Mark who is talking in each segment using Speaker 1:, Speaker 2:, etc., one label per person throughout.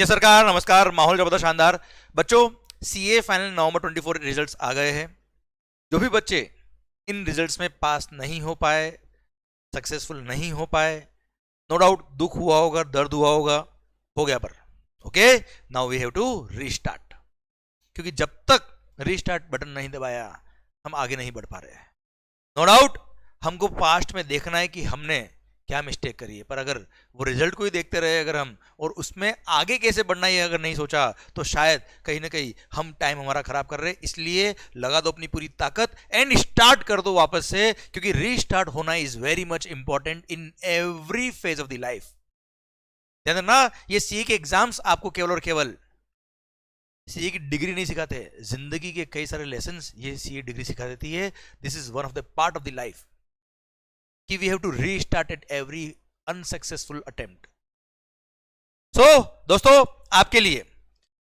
Speaker 1: ये सरकार नमस्कार। माहौल जबरदस्त शानदार। बच्चों, सीए फाइनल नवंबर 24 रिजल्ट्स आ गए हैं। जो भी बच्चे इन रिजल्ट्स में पास नहीं हो पाए, सक्सेसफुल नहीं हो पाए, नो डाउट दुख हुआ होगा, दर्द हुआ होगा, हो गया पर okay, now we have to restart. क्योंकि जब तक रीस्टार्ट बटन नहीं दबाया हम आगे नहीं बढ़ पा रहे हैं। नो डाउट हमको पास्ट में देखना है कि हमने क्या मिस्टेक करी है, पर अगर वो रिजल्ट को ही देखते रहे अगर हम, और उसमें आगे कैसे बढ़ना है अगर नहीं सोचा, तो शायद कहीं ना कहीं हम टाइम हमारा खराब कर रहे हैं। इसलिए लगा दो अपनी पूरी ताकत एंड स्टार्ट कर दो वापस से, क्योंकि रीस्टार्ट होना is very much important in every phase of the life. ध्यान रखना, ये सीए के एग्जाम्स आपको केवल और केवल सीए की डिग्री नहीं सिखाते, जिंदगी के कई सारे लेसन्स ये सीए डिग्री सिखा देती है। This is one of the part of the life कि we have to restart at every unsuccessful attempt. So दोस्तों, आपके लिए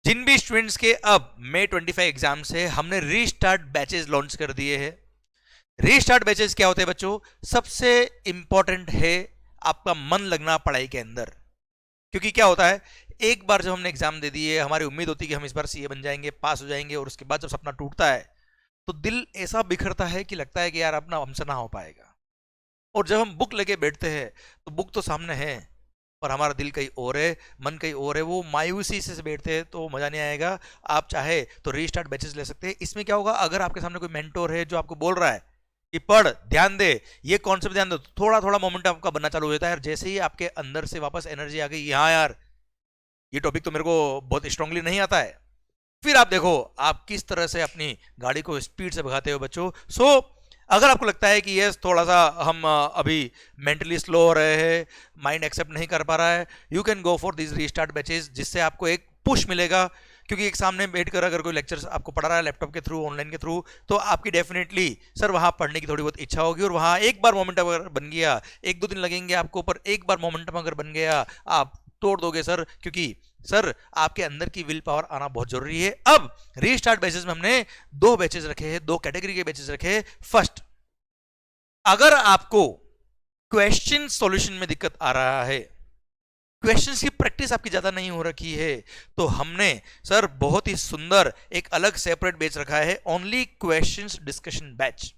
Speaker 1: जिन भी स्टूडेंट्स के अब मई 25 एग्जाम्स है, हमने रीस्टार्ट बैचेस लॉन्च कर दिए हैं। रीस्टार्ट बैचेस क्या होते हैं बच्चों? सबसे इंपॉर्टेंट है आपका मन लगना पढ़ाई के अंदर। क्योंकि क्या होता है, एक बार जब हमने एग्जाम दे दिए, हमारी उम्मीद होती है कि हम इस बार सीए बन जाएंगे, पास हो जाएंगे, और उसके बाद जब सपना टूटता है तो दिल ऐसा बिखरता है कि लगता है कि यार अपना हमसे ना हो पाएगा। और जब हम बुक लेके बैठते हैं तो बुक तो सामने है पर हमारा दिल कहीं और है, मन कहीं और है, वो मायूसी से बैठते हैं तो मजा नहीं आएगा। आप चाहे तो रीस्टार्ट बैचेस ले सकते हैं। इसमें क्या होगा, अगर आपके सामने कोई मेंटोर है जो आपको बोल रहा है कि पढ़, ध्यान दे, ये कॉन्सेप्ट ध्यान दो, तो थोड़ा थोड़ा मोमेंट आपका बनना चालू हो जाता है। जैसे ही आपके अंदर से वापस एनर्जी आ गई, हाँ यार ये टॉपिक तो मेरे को बहुत स्ट्रांगली नहीं आता है, फिर आप देखो आप किस तरह से अपनी गाड़ी को स्पीड से भगाते हो बच्चों। सो अगर आपको लगता है कि यस थोड़ा सा हम अभी मेंटली स्लो हो रहे हैं, माइंड एक्सेप्ट नहीं कर पा रहा है, you can go for this restart batches, जिससे आपको एक पुश मिलेगा। क्योंकि एक सामने बैठकर अगर कोई लेक्चर आपको पढ़ा रहा है लैपटॉप के थ्रू, ऑनलाइन के थ्रू, तो आपकी डेफिनेटली सर वहां पढ़ने की थोड़ी बहुत इच्छा होगी, और वहां एक बार मोमेंटम अगर बन गया, एक दो दिन लगेंगे आपको, पर एक बार मोमेंटम अगर बन गया आप तोड़ दोगे सर। क्योंकि सर आपके अंदर की विल पावर आना बहुत जरूरी है। अब रीस्टार्ट बैचेस में हमने दो बैचेस रखे हैं, दो कैटेगरी के बैचेस रखे हैं। फर्स्ट, अगर आपको क्वेश्चन सॉल्यूशन में दिक्कत आ रहा है, क्वेश्चंस की प्रैक्टिस आपकी ज्यादा नहीं हो रखी है, तो हमने सर बहुत ही सुंदर एक अलग सेपरेट बैच रखा है, ओनली क्वेश्चंस डिस्कशन बैच।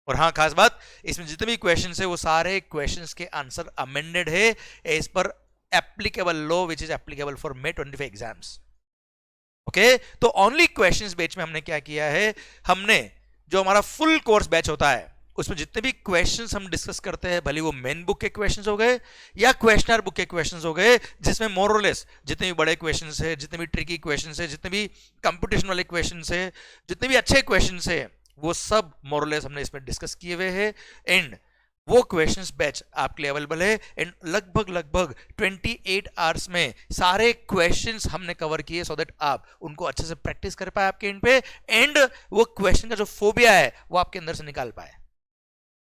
Speaker 1: और हाँ, खास बात, इसमें जितने भी क्वेश्चंस है वो सारे क्वेश्चंस के आंसर अमेंडेड है as per applicable law which is applicable for May 25 exams. Okay, तो ओनली क्वेश्चंस बैच में हमने क्या किया है, हमने जो हमारा फुल कोर्स बैच होता है उसमें जितने भी क्वेश्चंस हम डिस्कस करते हैं, भले वो मेन बुक के क्वेश्चंस हो गए या क्वेश्चनर बुक के क्वेश्चंस हो गए, जिसमें मोर और लेस जितने भी बड़े क्वेश्चंस है, जितने भी ट्रिकी क्वेश्चंस है, जितने भी कंपटीशन वाले क्वेश्चंस है, जितने भी अच्छे क्वेश्चंस है, वो सब मोर और लेस हमने इसमें डिस्कस किए हुए हैं। एंड वो क्वेश्चंस बैच आपके लिए अवेलेबल है। एंड लगभग 28 आवर्स में सारे क्वेश्चंस हमने कवर किए, सो दैट आप उनको अच्छे से प्रैक्टिस कर पाए आपके एंड पे, एंड वो क्वेश्चन का जो फोबिया है वो आपके अंदर से निकाल पाए,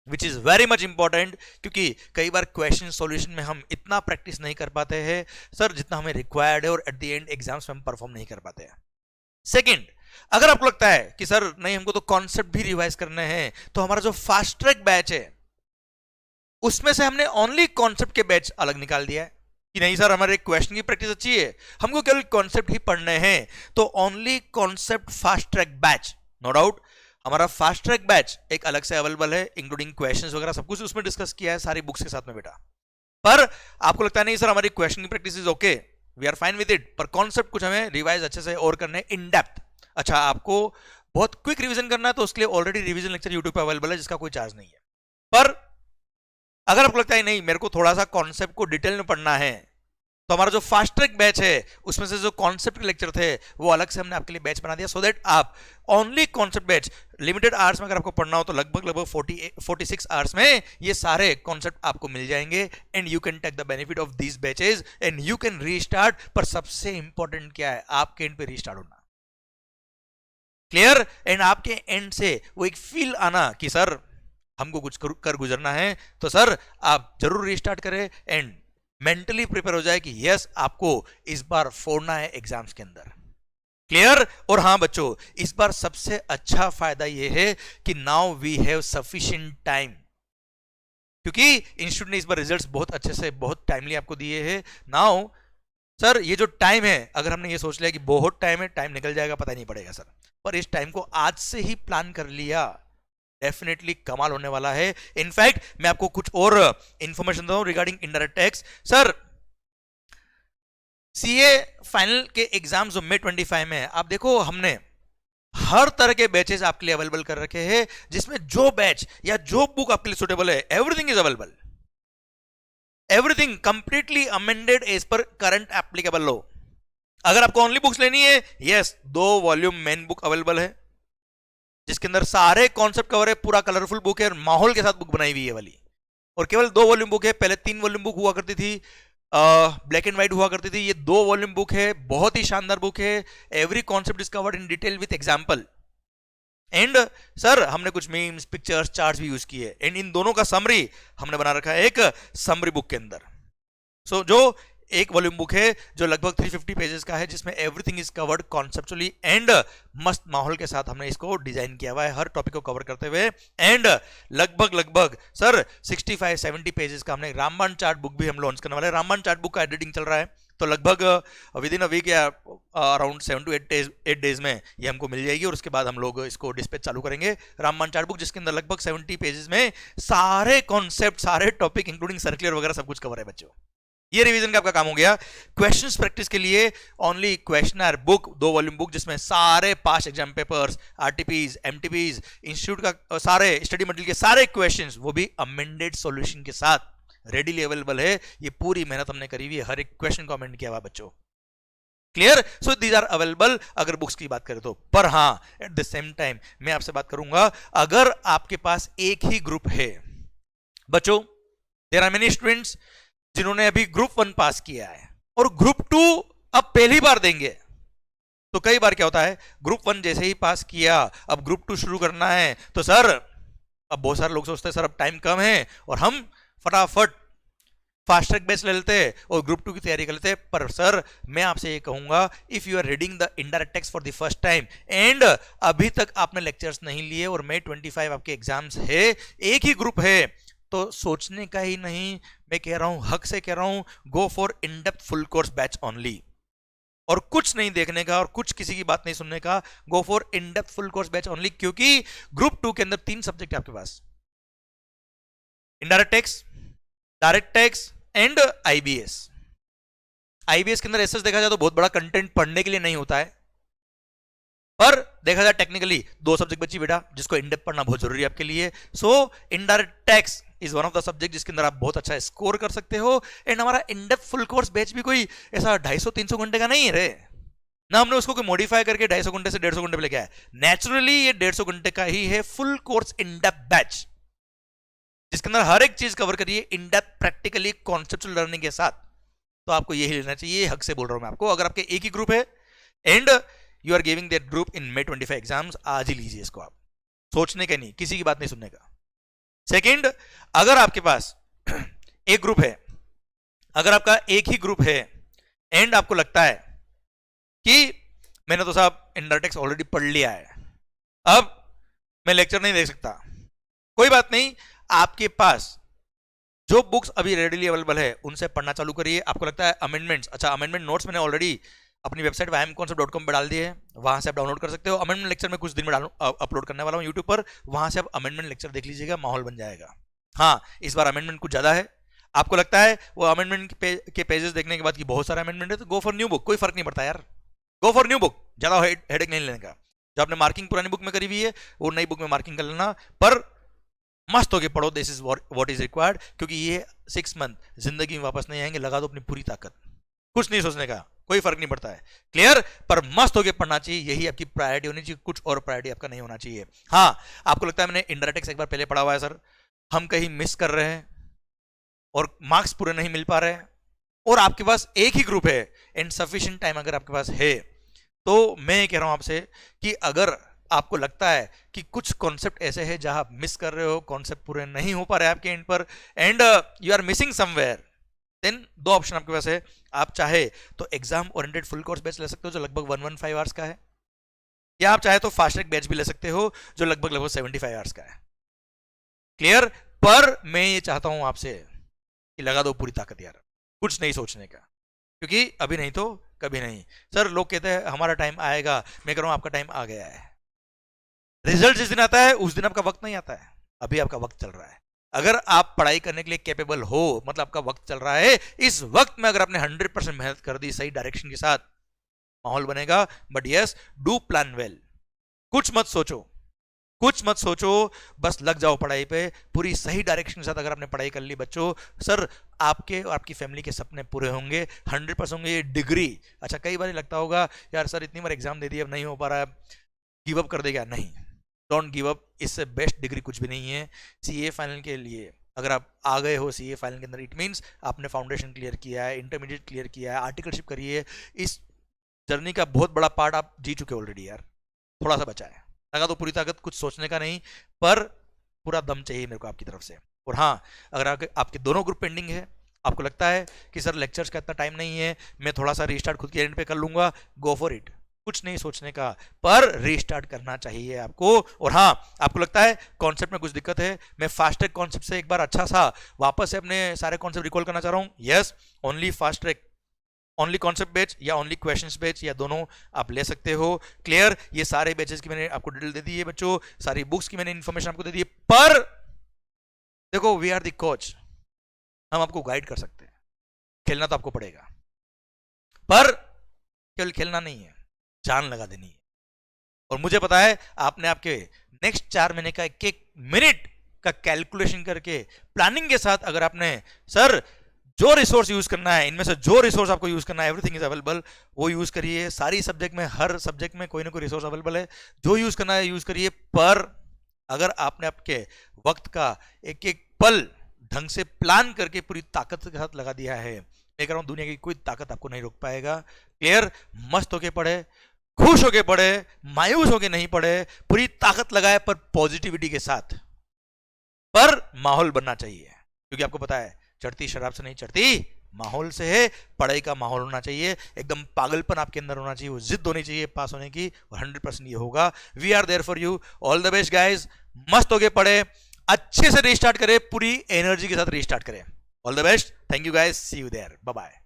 Speaker 1: which is very much important. क्योंकि कई बार क्वेश्चन सॉल्यूशन में हम इतना प्रैक्टिस नहीं कर पाते हैं सर जितना हमें रिक्वायर्ड है, और एट द एंड एग्जाम्स में हम परफॉर्म नहीं कर पाते हैं। सेकंड, अगर आपको लगता है कि सर नहीं हमको तो कॉन्सेप्ट भी रिवाइज करने हैं, तो हमारा जो फास्ट ट्रैक बैच है उसमें से हमने ओनली कॉन्सेप्ट के बैच अलग निकाल दिया है कि नहीं सर हमारे क्वेश्चन की प्रैक्टिस अच्छी है, हमको केवल कॉन्सेप्ट ही पढ़ने हैं, तो only concept fast track batch. No doubt हमारा फास्ट ट्रैक बैच एक अलग से अवेलेबल है, इंक्लूडिंग क्वेश्चंस वगैरह सब कुछ उसमें डिस्कस किया है सारी बुक्स के साथ में बेटा। पर आपको लगता है नहीं सर हमारी क्वेश्चन की practice is okay, we are fine with it, पर कॉन्सेप्ट कुछ हमें रिवाइज अच्छे से और करने इन डेप्थ। अच्छा, आपको बहुत क्विक रिविजन करना है तो उसके लिए ऑलरेडी रिविजन लेक्चर यूट्यूब पे अवेलेबल है जिसका कोई चार्ज नहीं है। पर अगर आपको लगता है नहीं मेरे को थोड़ा सा कॉन्सेप्ट को डिटेल में पढ़ना है, तो हमारा जो फास्ट ट्रैक बैच है उसमें से जो कॉन्सेप्ट के लेक्चर थे वो अलग से हमने आपके लिए बैच बना दिया, सो दैट आप only concept batch limited hours में अगर आपको पढ़ना हो तो लगभग 46 आवर्स में ये सारे कॉन्सेप्ट आपको मिल जाएंगे, and you can take the benefit of these batches and you can restart. पर सबसे इंपॉर्टेंट क्या है, आपके एंड पे रीस्टार्ट होना, क्लियर, एंड आपके एंड से वो एक फील आना कि सर हमको कुछ कर गुजरना है, तो सर आप जरूर रीस्टार्ट करें एंड मेंटली प्रिपेयर हो जाए कि यस आपको इस बार फोड़ना है एग्जाम्स के अंदर, क्लियर। और हाँ बच्चों, इस बार सबसे अच्छा फायदा यह है कि now we have sufficient time, क्योंकि इंस्टीट्यूट ने इस बार रिजल्ट्स बहुत अच्छे से बहुत टाइमली आपको दिए हैं। नाउ सर ये जो टाइम है, अगर हमने ये सोच लिया कि बहुत टाइम है, टाइम निकल जाएगा पता नहीं पड़ेगा सर, पर इस टाइम को आज से ही प्लान कर लिया, डेफिनेटली कमाल होने वाला है। इनफैक्ट मैं आपको कुछ और इंफॉर्मेशन दूं regarding indirect tax. Sir CA final के एग्जाम्स जो मई 25 में है, आप देखो हमने हर तरह के बैचेस आपके लिए अवेलेबल कर रखे हैं, जिसमें जो बैच या जो बुक आपके लिए सुटेबल है, everything is available, everything completely amended as per current applicable law. अगर आपको ओनली बुक्स लेनी है, yes 2 volume main book available है, जिसके अंदर सारे कॉन्सेप्ट कवर है, पूरा कलरफुल बुक है, माहौल के साथ बुक बनाई हुई है वाली, और केवल 2 वॉल्यूम बुक है। पहले 3 वॉल्यूम बुक हुआ करती थी, ब्लैक एंड व्हाइट हुआ करती थी, ये 2 वॉल्यूम बुक है, बहुत ही शानदार बुक है, every concept discovered in detail with example. And sir हमने कुछ मीम्स, पिक्चर्स, चार्ट्स भी यूज किए, एंड इन दोनों का समरी हमने बना रखा है एक समरी बुक के अंदर। सो जो एक वॉल्यूम बुक है जो लगभग 350 पेजेस का है, जिसमें everything is covered conceptually and मस्त माहौल के साथ हमने इसको डिजाइन किया हुआ है, हर टॉपिक को कवर करते हुए। एंड लगभग सर 65-70 पेजेस का हमने रामबाण चार्ट बुक भी हम लॉन्च करने वाले हैं। रामबाण चार्ट बुक का एडिटिंग चल रहा है, तो लगभग विद इन अ वीक या अराउंड 7 to 8 डेज में ये हमको मिल जाएगी, और उसके बाद हम लोग इसको डिस्पैच चालू करेंगे। रामबाण चार्ट बुक जिसके अंदर लगभग 70 पेजेस में सारे कॉन्सेप्ट, सारे टॉपिक इंक्लूडिंग सर्कुलर वगैरह सब कुछ कवर है बच्चों। ये रिवीजन का आपका काम हो गया। क्वेश्चंस प्रैक्टिस के लिए only questioner book, 2 volume book, जिसमें सारे past exam papers, RTPs, MTPs, institute का सारे स्टडी मटेरियल के सारे क्वेश्चंस, वो भी अमेंडेड सॉल्यूशन के साथ रेडीली अवेलेबल है। ये पूरी मेहनत हमने करी हुई है, हर एक क्वेश्चन को अमेंड किया हुआ बच्चों। Clear? So these are available अगर बुक्स की बात करें तो। पर हाँ, एट द सेम टाइम मैं आपसे बात करूंगा, अगर आपके पास एक ही ग्रुप है बच्चों, देयर आर मेनी स्टूडेंट्स जिन्होंने अभी ग्रुप 1 पास किया है और ग्रुप 2 अब पहली बार देंगे, तो कई बार क्या होता है, ग्रुप 1 जैसे ही पास किया, अब ग्रुप 2 शुरू करना है, तो सर अब बहुत सारे लोग सोचते हैं सर अब टाइम कम है और हम फटाफट फास्ट ट्रैक बेस ले लेते हैं और ग्रुप 2 की तैयारी कर लेते हैं। पर सर मैं आपसे ये कहूंगा, if you are reading the indirect text for the first time and अभी तक आपने लेक्चर्स नहीं लिए और मई 25 आपके एग्जाम्स है, एक ही ग्रुप है, तो सोचने का ही नहीं, मैं कह रहा हूं, हक से कह रहा हूं, गो for in depth full course batch only, और कुछ नहीं देखने का और कुछ किसी की बात नहीं सुनने का, go for in depth full course batch only. क्योंकि ग्रुप 2 के अंदर 3 सब्जेक्ट है आपके पास, indirect tax, direct tax and IBS. IBS के अंदर ऐसा देखा जाए तो बहुत बड़ा कंटेंट पढ़ने के लिए नहीं होता है, पर देखा जाए टेक्निकली 2 सब्जेक्ट बची बेटा, जिसको इन डेप्थ पढ़ना बहुत जरूरी है आपके लिए। सो indirect tax is one of the subject जिसके अंदर आप बहुत अच्छा स्कोर कर सकते हो। एंड हमारा इन डेप्थ फुल कोर्स बैच भी कोई ऐसा 250-300 घंटे का नहीं है रे ना, हमने उसको कोई मॉडिफाई करके 250 घंटे से 150 घंटे पे लेके आया। नेचुरली ये 150 घंटे का ही है full course in depth batch, जिसके अंदर हर एक चीज कवर करिए in depth practically conceptual learning के साथ। तो आपको यही लेना चाहिए, हक से बोल रहा हूं मैं आपको। अगर आपके एक ही ग्रुप है and you are giving that group in May 25 exams, आज ही लीजिए इसको, आप सोचने का नहीं, किसी की बात नहीं सुनने का। सेकंड, अगर आपके पास एक ग्रुप है, अगर आपका एक ही ग्रुप है एंड आपको लगता है कि मैंने तो साहब इनडायरेक्ट टैक्स ऑलरेडी पढ़ लिया है, अब मैं लेक्चर नहीं देख सकता, कोई बात नहीं, आपके पास जो बुक्स अभी रेडीली अवेलेबल है उनसे पढ़ना चालू करिए। आपको लगता है अमेंडमेंट्स, अच्छा अमेंडमेंट नोट्स मैंने ऑलरेडी अपनी वेबसाइट vyamconcept.com पे डाल दिए हैं, वहां से आप डाउनलोड कर सकते हो। अमेंडमेंट लेक्चर में कुछ दिन में अपलोड करने वाला हूं यूट्यूब पर, वहां से आप अमेंडमेंट लेक्चर देख लीजिएगा, माहौल बन जाएगा। हाँ, इस बार अमेंडमेंट कुछ ज्यादा है, आपको लगता है वो अमेंडमेंट के पेजेस देखने के बाद कि बहुत सारे अमेंडमेंट है, तो गो फॉर न्यू बुक, कोई फर्क नहीं पड़ता यार, गो फॉर न्यू बुक, ज्यादा हेडेक नहीं लेने का। जो आपने मार्किंग पुरानी बुक में करी हुई है वो नई बुक में मार्किंग कर लेना, पर मस्त होके पढ़ो, this is what is required, क्योंकि ये 6 मंथ जिंदगी में वापस नहीं आएंगे, लगा दो अपनी पूरी ताकत, कुछ नहीं सोचने का, कोई फर्क नहीं पड़ता है, क्लियर? पर मस्त होके पढ़ना चाहिए, यही आपकी प्रायोरिटी होनी चाहिए, कुछ और प्रायोरिटी आपका नहीं होना चाहिए। हाँ, आपको लगता है मैंने इनडायरेक्ट टैक्स एक बार पहले पढ़ा हुआ है सर, हम कहीं मिस कर रहे हैं और मार्क्स पूरे नहीं मिल पा रहे हैं, और आपके पास एक ही ग्रुप है एंड सफिशिएंट टाइम अगर आपके पास है, तो मैं कह रहा हूं आपसे कि अगर आपको लगता है कि कुछ कॉन्सेप्ट ऐसे हैं जहां आप मिस कर रहे हो, कॉन्सेप्ट पूरे नहीं हो पा रहे आपके एंड पर, and you are missing somewhere, then 2 option आपके पास है। आप चाहे तो exam oriented full course batch ले सकते हो जो लगभग 115 आवर्स का है, या आप चाहे तो फास्ट ट्रैक बैच भी ले सकते हो जो लगभग 75 आवर्स का है, क्लियर? पर मैं ये चाहता हूं आपसे कि लगा दो पूरी ताकत यार, कुछ नहीं सोचने का, क्योंकि अभी नहीं तो कभी नहीं। सर लोग कहते हैं हमारा टाइम आएगा, मैं कह रहा हूं आपका टाइम आ गया है। रिजल्ट जिस दिन आता है उस दिन आपका वक्त नहीं आता है, अभी आपका वक्त चल रहा है। अगर आप पढ़ाई करने के लिए कैपेबल हो, मतलब आपका वक्त चल रहा है, इस वक्त में अगर आपने 100% मेहनत कर दी सही डायरेक्शन के साथ, माहौल बनेगा। But yes, do plan well. कुछ मत सोचो, कुछ मत सोचो, बस लग जाओ पढ़ाई पे पूरी सही डायरेक्शन के साथ। अगर आपने पढ़ाई कर ली बच्चों, सर आपके और आपकी फैमिली के सपने पूरे होंगे, 100% होंगे। ये डिग्री, अच्छा कई बार लगता होगा यार सर इतनी बार एग्जाम दे दी अब नहीं हो पा रहा है, गिव अप कर देगा। नहीं, डोंट गिव अप, इससे बेस्ट डिग्री कुछ भी नहीं है। सीए फाइनल के लिए अगर आप आ गए हो सीए फाइनल के अंदर, इट मीन्स आपने फाउंडेशन क्लियर किया है, इंटरमीडिएट क्लियर किया है, आर्टिकलशिप करी है। इस जर्नी का बहुत बड़ा पार्ट आप जी चुके ऑलरेडी यार, थोड़ा सा बचा है। लगा तो पूरी ताकत, कुछ सोचने का नहीं, पर पूरा दम चाहिए मेरे को आपकी तरफ से। और हाँ, अगर आपके दोनों ग्रुप पेंडिंग है, आपको लगता है कि सर लेक्चर्स का इतना टाइम नहीं है, मैं थोड़ा सा रीस्टार्ट खुद के एंड पे कर लूंगा, गो फॉर इट। कुछ नहीं सोचने का, पर रीस्टार्ट करना चाहिए आपको। और हाँ, आपको लगता है कॉन्सेप्ट में कुछ दिक्कत है, मैं फास्ट ट्रैक कॉन्सेप्ट से एक बार अच्छा सा वापस से अपने सारे कॉन्सेप्ट रिकॉल करना चाह रहा हूँ। Yes, only fast track, only concept batch या ओनली क्वेश्चंस बैच, या दोनों आप ले सकते हो। क्लियर, ये सारे बैचेस की मैंने आपको डिटेल दे दी है बच्चों, सारी बुक्स की मैंने इन्फॉर्मेशन आपको दे दी है। पर देखो, वी आर द कोच, हम आपको गाइड कर सकते हैं, खेलना तो आपको पड़ेगा, पर केवल खेलना नहीं है, जान लगा देनी है। और मुझे पता है आपने आपके नेक्स्ट 4 महीने का एक एक मिनट का कैलकुलेशन करके प्लानिंग के साथ, अगर आपने सर जो रिसोर्स यूज करना है, इनमें से जो रिसोर्स आपको यूज करना है, एवरीथिंग इज अवेलेबल, वो यूज करिए। सारी सब्जेक्ट में, हर सब्जेक्ट में कोई ना कोई रिसोर्स अवेलेबल है, जो यूज करना है यूज करिए। पर अगर आपने आपके वक्त का एक एक पल ढंग से प्लान करके पूरी ताकत के साथ लगा दिया है, मैं कह रहा हूं दुनिया की कोई ताकत आपको नहीं रोक पाएगा। क्लियर, मस्त होके पढ़े, खुश होके पढ़े, मायूस होके नहीं पढ़े, पूरी ताकत लगाए पर पॉजिटिविटी के साथ। पर माहौल बनना चाहिए, क्योंकि आपको पता है चढ़ती शराब से नहीं चढ़ती, माहौल से है। पढ़ाई का माहौल होना चाहिए, एकदम पागलपन आपके अंदर होना चाहिए, वो जिद होनी चाहिए पास होने की, और 100% ये होगा। We are there for you, all the best guys. मस्त होके पढ़े, अच्छे से रीस्टार्ट करें, पूरी एनर्जी के साथ रीस्टार्ट करें। All the best, thank you guys, see you there, bye bye.